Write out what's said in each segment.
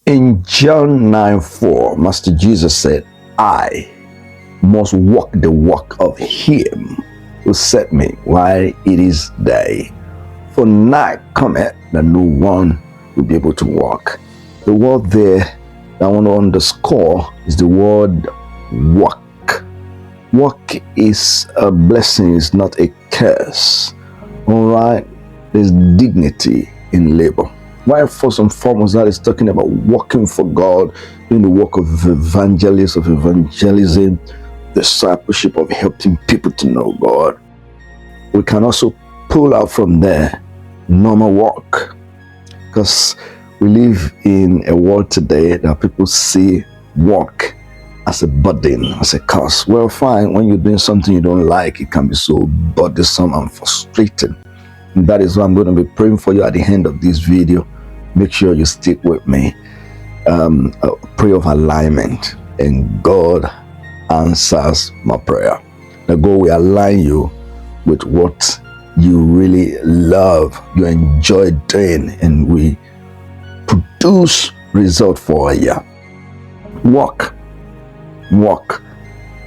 In John 9:4, Master Jesus said, I must walk the walk of him who sent me while it is day. For night cometh that no one will be able to walk. The word there that I want to underscore is the word walk. Walk is a blessing, it's not a curse. All right, there's dignity in labor. Why, first and foremost, that is talking about working for God, doing the work of evangelism, discipleship, of helping people to know God. We can also pull out from there normal work, because we live in a world today that people see work as a burden, as a curse. Well, fine, when you're doing something you don't like, it can be so burdensome and frustrating. And that is why I'm going to be praying for you at the end of this video. Make sure you stick with me. A prayer of alignment, and God answers my prayer. Now God will align you with what you really love, you enjoy doing, and we produce result for you. Walk.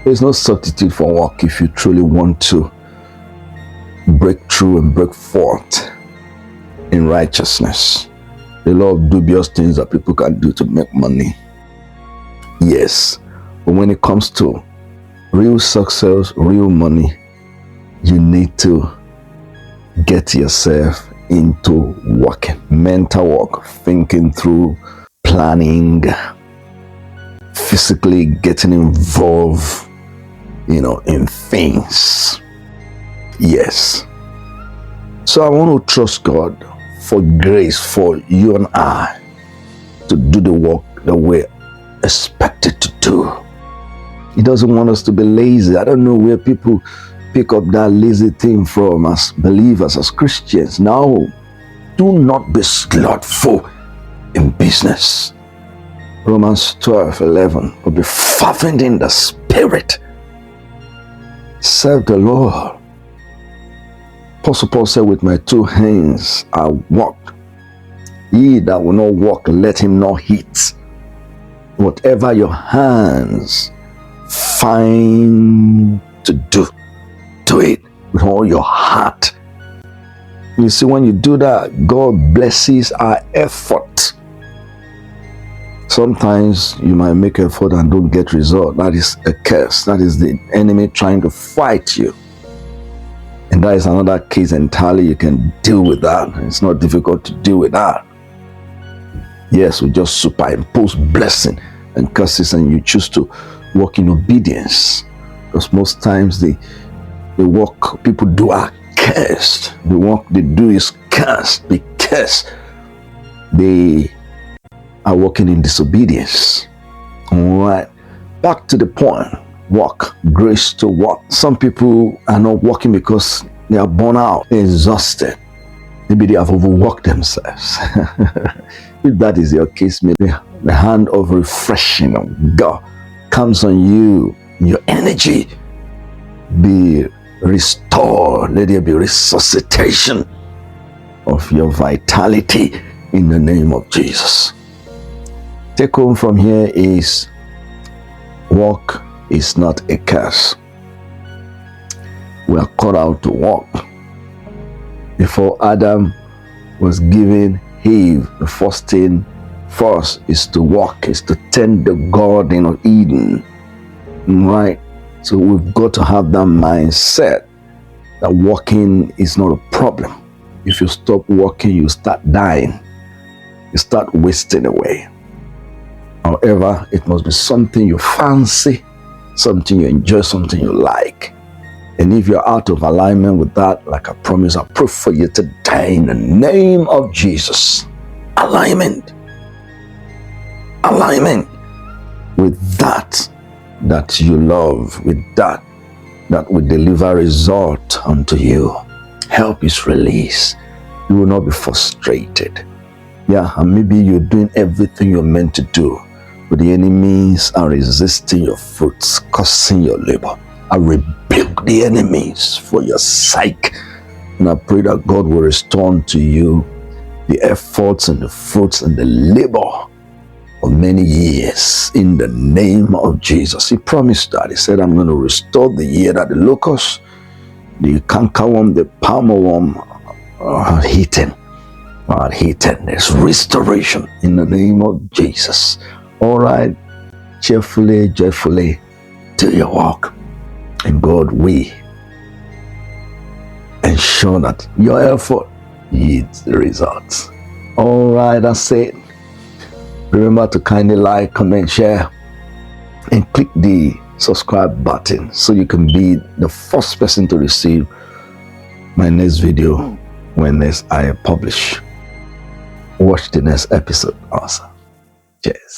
There's no substitute for walk if you truly want to break through and break forth in righteousness. A lot of dubious things that people can do to make money. Yes, but when it comes to real success, real money, you need to get yourself into working. Mental work, thinking through, planning, physically getting involved, in things. Yes. So I want to trust God for grace for you and I to do the work that we're expected to do. He doesn't want us to be lazy. I don't know where people pick up that lazy thing from as believers, as Christians. No, do not be slothful in business. Romans 12:11, but be fervent in the spirit. Serve the Lord. Apostle Paul said, with my two hands I walk. He that will not walk, let him not eat. Whatever your hands find to do it with all your heart. You see, when you do that, God blesses our effort. Sometimes you might make effort and don't get result. That is a curse. That is the enemy trying to fight you. And that is another case entirely. You can deal with that. It's not difficult to deal with that. Yes, we just superimpose blessing and curses, and you choose to walk in obedience. Because most times the work people do are cursed. The work they do is cursed because they are walking in disobedience. All right, back to the point. Walk, grace to walk. Some people are not walking because they are burnt out, they're exhausted. Maybe they have overworked themselves. If that is your case, maybe the hand of refreshing of God comes on you. Your energy be restored. Let there be resuscitation of your vitality in the name of Jesus. Take home from here is walk is not a curse. We are called out to walk. Before Adam was given Eve, the first thing first is to walk, is to tend the Garden of Eden. Right? So we've got to have that mindset that walking is not a problem. If you stop walking, you start dying. You start wasting away. However, it must be something you fancy, something you enjoy, something you like. And if you're out of alignment with that, like I promise, I pray for you today in the name of Jesus. Alignment with that you love, with that will deliver result unto you. Help is released. You will not be frustrated. Yeah, and maybe you're doing everything you're meant to do, but the enemies are resisting your fruits, causing your labor. I rebuke the enemies for your sake, and I pray that God will restore to you the efforts and the fruits and the labor for many years in the name of Jesus. He promised that. He said, I'm going to restore the year that the locust, the cankerworm, the palmer worm are eaten. There's restoration in the name of Jesus. All right, cheerfully, joyfully do your work, and God will ensure that your effort yields the results. All right, that's it. Remember to kindly like, comment, share, and click the subscribe button so you can be the first person to receive my next video when I publish. Watch the next episode also. Cheers.